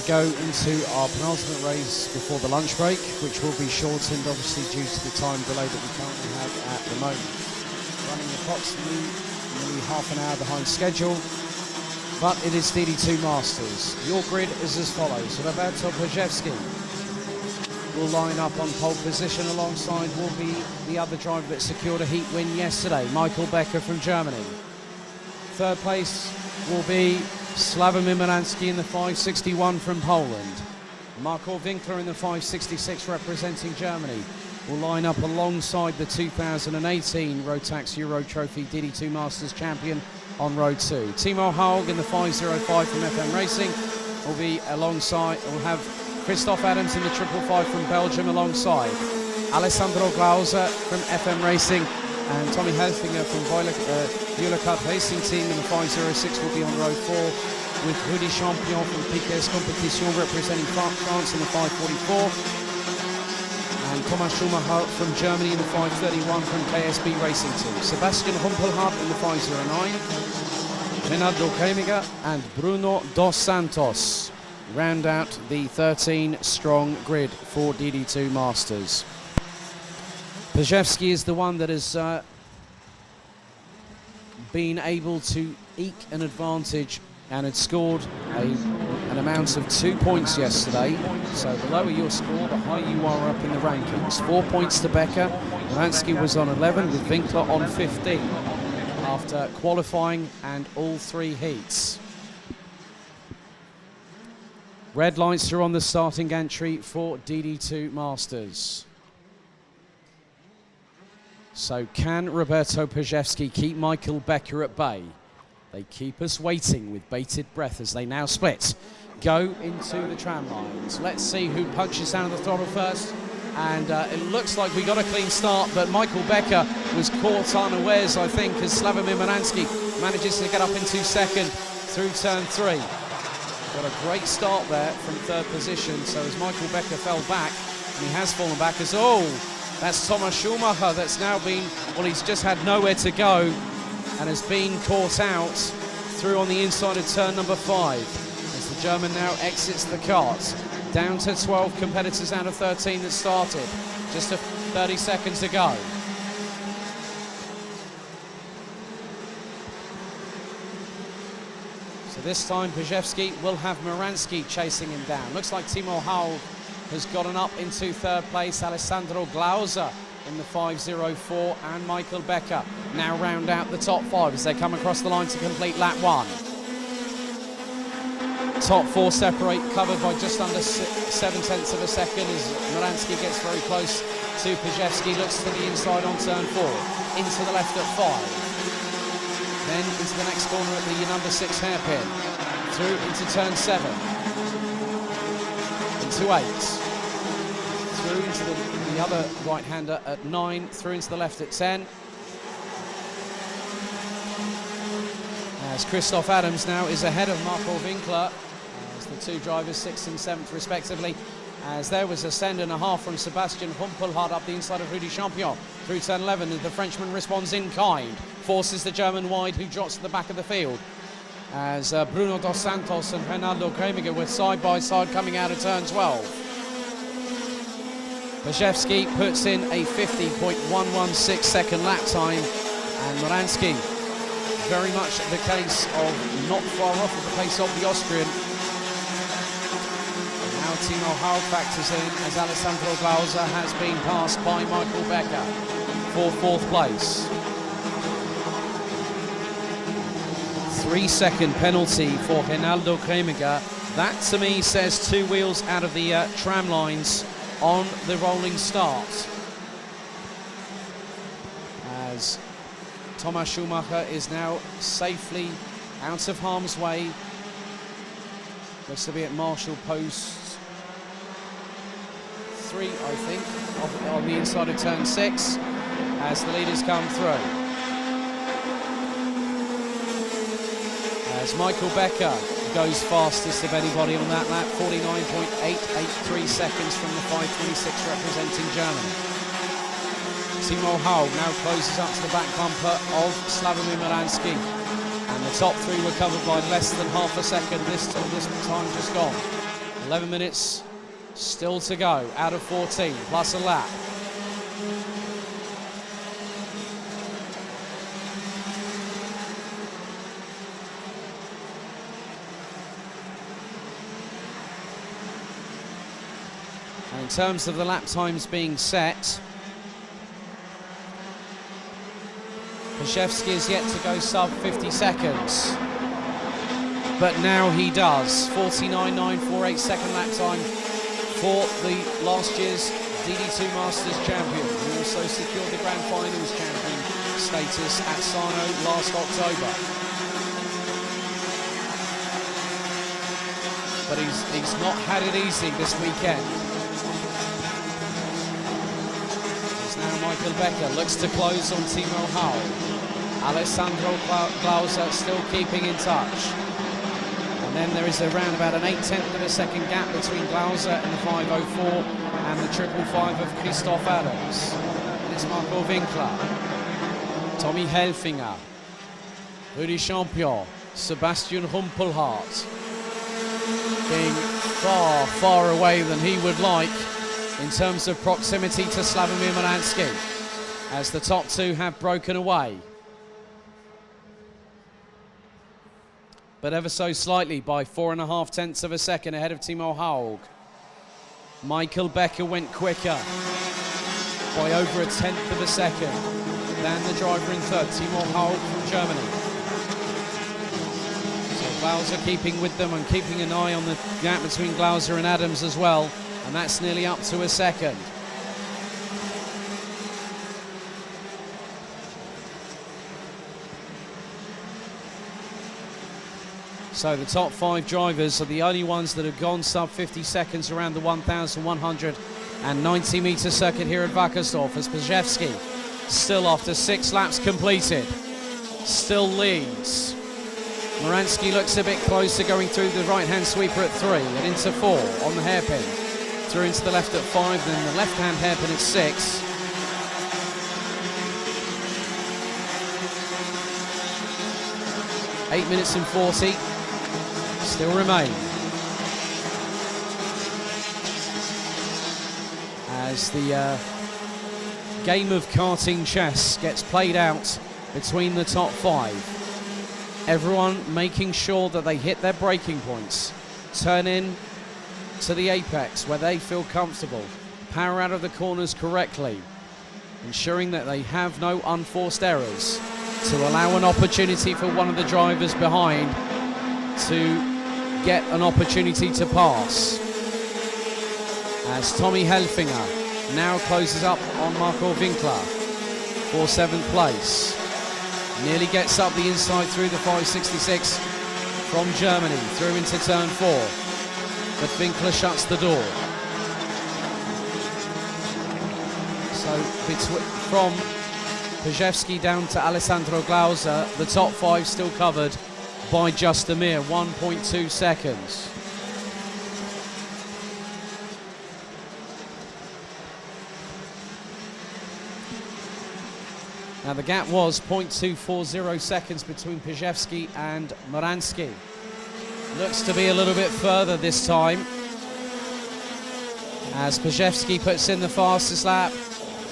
We go into our penultimate race before the lunch break, which will be shortened obviously due to the time delay that we currently have at the moment. Running approximately nearly half an hour behind schedule, but it is DD2 Masters. Your grid is as follows. Roberto Pajewski will line up on pole position. Alongside will be the other driver that secured a heat win yesterday, Michael Becker from Germany. Third place will be Sławomir Murański in the 561 from Poland. Marco Winkler in the 566 representing Germany will line up alongside the 2018 Rotax Euro Trophy DD2 Masters champion on row 2. Timo Haug in the 505 from FM Racing will be alongside, will have Christoph Adams in the 555 from Belgium alongside Alessandro Glauser from FM Racing, and Tommy Helfinger from Euler Cup Racing Team in the 506 will be on row 4, with Rudy Champion from Piquet's Competition representing France in the 544, and Thomas Schumacher from Germany in the 531 from KSB Racing Team. Sebastian Humpelhardt in the 509, Renato Cremiger and Bruno Dos Santos round out the 13-strong grid for DD2 Masters. Pajewski is the one that has been able to eke an advantage and had scored an amount of 2 points yesterday. So the lower your score, the higher you are up in the rankings. 4 points to Becker. Murański was on 11 with Winkler on 15 after qualifying and all 3 heats. Red lights are on the starting entry for DD2 Masters. So can Roberto Pajewski keep Michael Becker at bay? They keep us waiting with bated breath as they now split. Go into the tram lines. Let's see who punches down on the throttle first. And it looks like we got a clean start, but Michael Becker was caught unawares, I think, as Sławomir Murański manages to get up into second through turn 3. Got a great start there from third position, so as Michael Becker fell back, and he has fallen back as, oh, that's Thomas Schumacher that's now been, well, he's just had nowhere to go and has been caught out through on the inside of turn number 5 as the German now exits the kart. Down to 12 competitors out of 13 that started. Just 30 seconds to go. So this time Pajewski will have Murański chasing him down. Looks like Timo Haug has gotten up into third place. Alessandro Glauser in the 504 and Michael Becker now round out the top 5 as they come across the line to complete lap 1. Top 4 separate, covered by just under 7/10 of a second as Murański gets very close to Pajewski. Looks to the inside on turn 4, into the left at 5. Then into the next corner at the number 6 hairpin, through into turn 7, into 8, through into the other right-hander at 9, through into the left at 10. As Christoph Adams now is ahead of Marco Winkler, as the 2 drivers 6th and 7th respectively, as there was a send and a half from Sebastian Humpelhardt up the inside of Rudy Champion through turn 11, and the Frenchman responds in kind, forces the German wide, who drops to the back of the field, as Bruno Dos Santos and Renato Cremiger were side by side coming out of turn 12. Pajewski puts in a 50.116 second lap time, and Murański very much the case of not far off of the pace of the Austrian. Now Timo Haug factors in as Alessandro Glauser has been passed by Michael Becker for 4th place. 3-second penalty for Renato Cremiger. That to me says 2 wheels out of the tram lines on the rolling start. As Thomas Schumacher is now safely out of harm's way. Looks to be at Marshall post 3, I think, on the inside of turn 6, as the leaders come through. As Michael Becker goes fastest of anybody on that lap, 49.883 seconds from the 526 representing Germany. Timo Haug now closes up to the back bumper of Sławomir Murański, and the top 3 were covered by less than half a second this time just gone. 11 minutes still to go, out of 14, plus a lap. And in terms of the lap times being set, Paszewski is yet to go sub 50 seconds. But now he does. 49.948 second lap time for the last year's DD2 Masters champion, who also secured the Grand Finals champion status at Sarno last October. But he's not had it easy this weekend. It's now Michael Becker looks to close on Timo Hull. Alessandro Glauser still keeping in touch. And then there is around about an 0.8 of a second gap between Glauser and the 504 and the 555 of Christoph Adams. And it's Marco Winkler, Tommy Helfinger, Rudi Champion, Sebastian Humpelhardt, being far, far away than he would like in terms of proximity to Slavomir Muransky, as the top two have broken away. But ever so slightly by 4.5 of a second ahead of Timo Haug. Michael Becker went quicker by over 1/10 of a second than the driver in third, Timo Haug from Germany. So Glauser keeping with them and keeping an eye on the gap between Glauser and Adams as well, and that's nearly up to a second. So the top 5 drivers are the only ones that have gone sub 50 seconds around the 1,190 metre circuit here at Wackersdorf, as Paszewski, still after 6 laps completed, still leads. Muransky looks a bit closer, going through the right-hand sweeper at 3 and into 4 on the hairpin. Through into the left at 5, then the left-hand hairpin at 6. Eight minutes and 40. Still remain as the game of karting chess gets played out between the top 5. Everyone making sure that they hit their braking points, turn in to the apex where they feel comfortable, power out of the corners correctly, ensuring that they have no unforced errors to allow an opportunity for one of the drivers behind to get an opportunity to pass. As Tommy Helfinger now closes up on Marco Winkler for 7th place. Nearly gets up the inside through the 566 from Germany, through into turn 4. But Winkler shuts the door. So from Paszewski down to Alessandro Glauser, the top 5 still covered by just a mere 1.2 seconds. Now the gap was 0.240 seconds between Paszewski and Muransky. Looks to be a little bit further this time, as Paszewski puts in the fastest lap,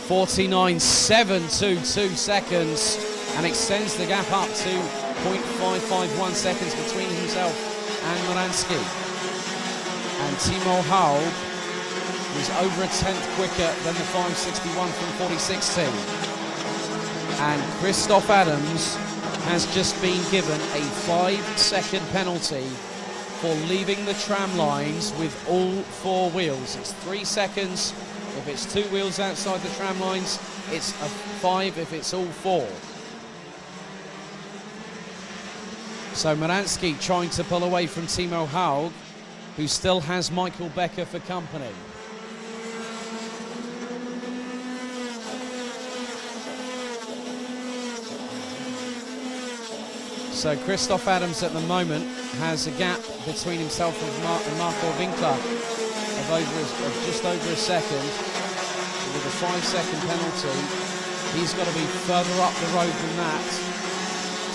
49.722 seconds, and extends the gap up to 0.551 seconds between himself and Muransky. And Timo Haug was over 1/10 quicker than the 561 from 4016. And Christoph Adams has just been given a 5-second penalty for leaving the tram lines with all 4 wheels. It's 3 seconds if it's 2 wheels outside the tram lines, it's a 5 if it's all 4. So Muransky trying to pull away from Timo Haug, who still has Michael Becker for company. So Christoph Adams at the moment has a gap between himself and Marco Winkler of just over a second. With a 5-second penalty, he's got to be further up the road than that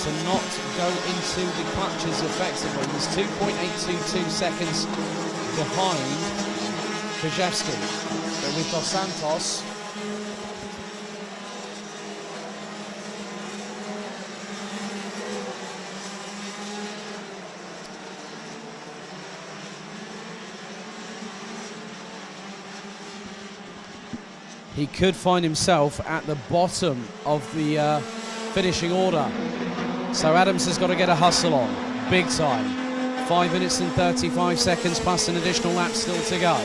to not go into the clutches effectively. There's 2.822 seconds behind Krzyzewski. But with Dos Santos, he could find himself at the bottom of the finishing order. So Adams has got to get a hustle on, big time. 5 minutes and 35 seconds plus an additional lap still to go.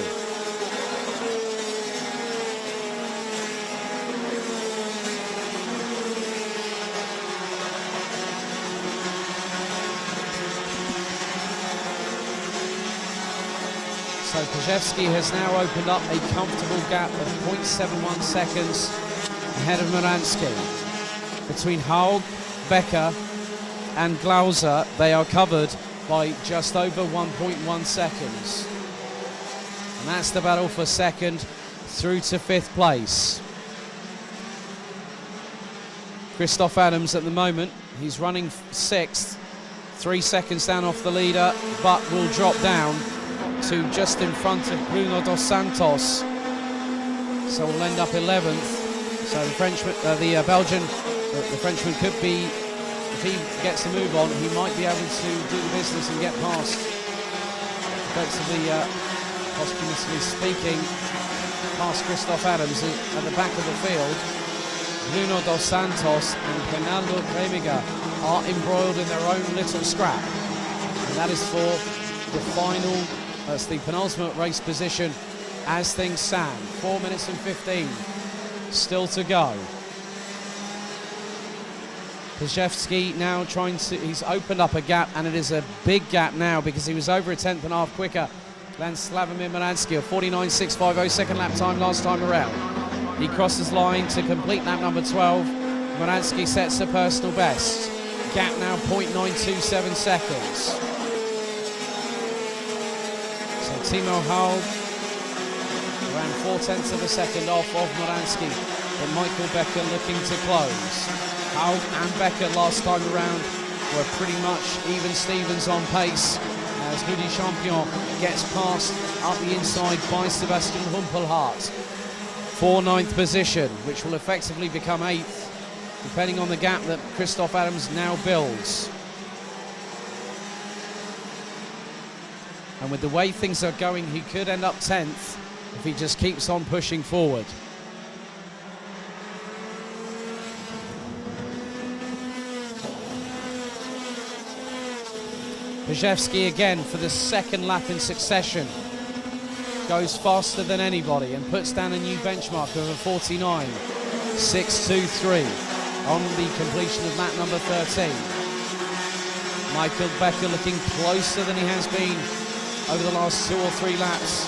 So Krzyzewski has now opened up a comfortable gap of 0.71 seconds ahead of Moransky. Between Haug, Becker and Glauser, they are covered by just over 1.1 seconds. And that's the battle for second through to 5th place. Christoph Adams at the moment, he's running 6th, 3 seconds down off the leader, but will drop down to just in front of Bruno Dos Santos. So we'll end up 11th. So the Frenchman, the Belgian, the Frenchman could be, if he gets the move on, he might be able to do the business and get past. Effectively, posthumously speaking, past Christoph Adams at the back of the field. Bruno Dos Santos and Reinaldo Kremiger are embroiled in their own little scrap. And that is for the final, that's the penultimate race position as things stand. 4 minutes and 15 still to go. Krzyzewski now trying to, he's opened up a gap, and it is a big gap now because he was over a 10th and a half quicker than Slavomir Moransky, a 49.650 second lap time last time around. He crosses line to complete lap number 12. Moransky sets a personal best. Gap now 0.927 seconds. Timo Haug around 4/10 of a second off of Moransky, but Michael Becker looking to close. Haug and Becker last time around were pretty much even Stevens on pace as Rudy Champion gets passed up the inside by Sebastian Humpelhardt for 9th position, which will effectively become 8th, depending on the gap that Christoph Adams now builds. And with the way things are going, he could end up 10th if he just keeps on pushing forward. Krzyzewski again for the second lap in succession. Goes faster than anybody and puts down a new benchmark of a 49.623 on the completion of lap number 13. Michael Becker looking closer than he has been over the last 2 or 3 laps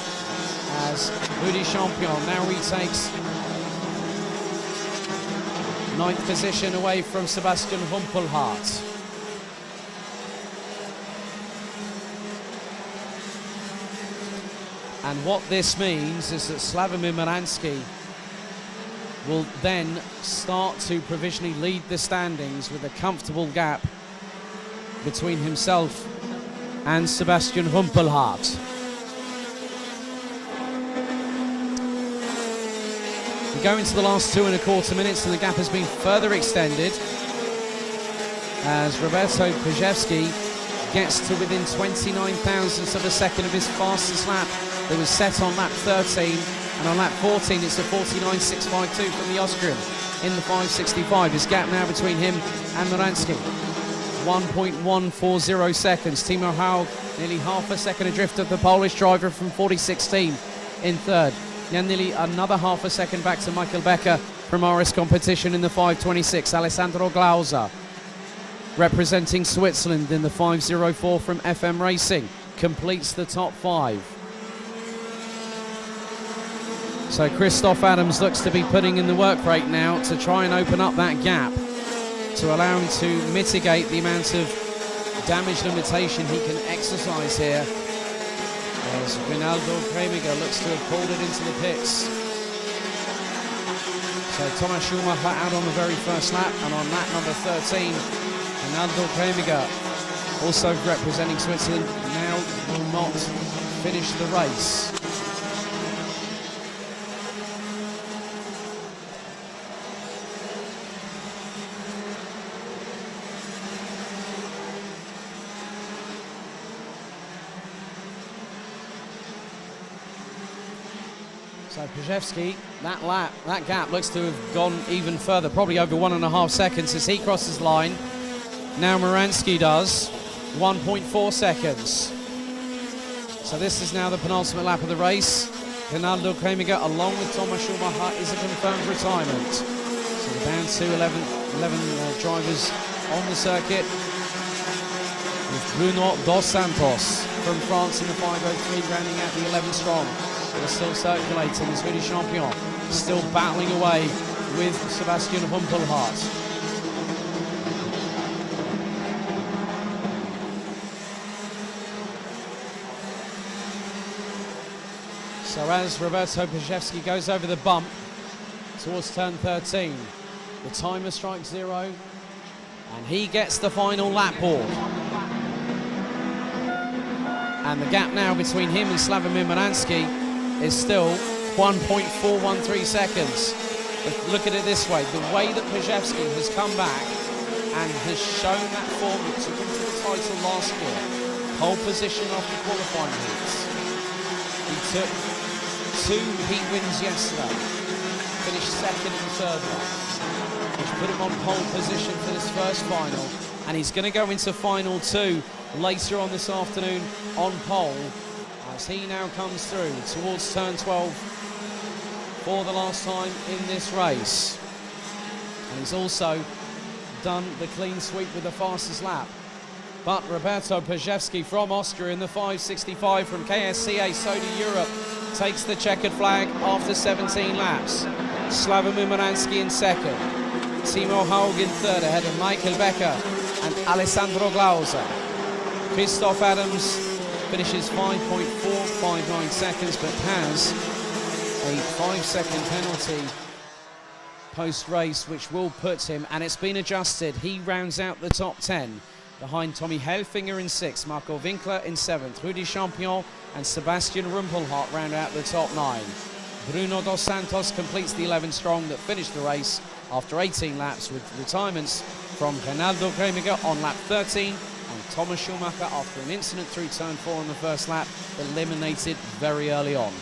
as Rudy Champion now retakes 9th position away from Sebastian Humpelhardt. And what this means is that Slavomir Moransky will then start to provisionally lead the standings with a comfortable gap between himself and Sebastian Humpelhardt. We go into the last 2.25 minutes, and the gap has been further extended as Roberto Krzyzewski gets to within 29 thousandths of a second of his fastest lap that was set on lap 13, and on lap 14 it's a 49.652 from the Austrian in the 5.65. His gap now between him and Moransky, 1.140 seconds. Timo Haug nearly half a second adrift of the Polish driver from 40.16 in 3rd. And nearly another half a second back to Michael Becker from RS Competition in the 5.26. Alessandro Glauser representing Switzerland in the 5.04 from FM Racing completes the top 5. So Christoph Adams looks to be putting in the work rate now to try and open up that gap to allow him to mitigate the amount of damage limitation he can exercise here, as Reinaldo Kremiger looks to have pulled it into the pits. So Thomas Schumacher out on the very first lap, and on lap number 13, Reinaldo Kremiger, also representing Switzerland, now will not finished the race. So Pajewski, that gap looks to have gone even further, probably over 1.5 seconds as he crosses line. Now Moransky does, 1.4 seconds. So this is now the penultimate lap of the race. Ronaldo Kremiger, along with Thomas Schumacher, is a confirmed retirement. So we're down to 11 drivers on the circuit, with Bruno Dos Santos from France in the 503, rounding out the 11 strong. They're still circulating as Rudi Champion, still battling away with Sebastian Rumpelhardt. So as Roberto Pajewski goes over the bump towards turn 13, the timer strikes 0, and he gets the final lap board. And the gap now between him and Slavomir Moransky is still 1.413 seconds. But look at it this way, the way that Pajewski has come back and has shown that form that took him to the title last year, pole position after qualifying heats. He took 2 heat wins yesterday, finished second in the third one, which put him on pole position for this first final, and he's going to go into final 2 later on this afternoon on pole, as he now comes through towards turn 12 for the last time in this race. And he's also done the clean sweep with the fastest lap. But Roberto Pajewski from Austria in the 565 from KSCA Soda Europe takes the checkered flag after 17 laps. Slavomir Moransky in second. Timo Haug in third, ahead of Michael Becker and Alessandro Glauser. Christoph Adams finishes 5.459 seconds, but has a 5-second penalty post-race, which will put him, and it's been adjusted, he rounds out the top 10 behind Tommy Helfinger in 6th, Marco Winkler in 7th, Rudi Champion and Sebastian Rumpelhardt round out the top 9. Bruno Dos Santos completes the 11 strong that finished the race after 18 laps, with retirements from Ronaldo Kremiger on lap 13 and Thomas Schumacher after an incident through turn 4 on the first lap, eliminated very early on.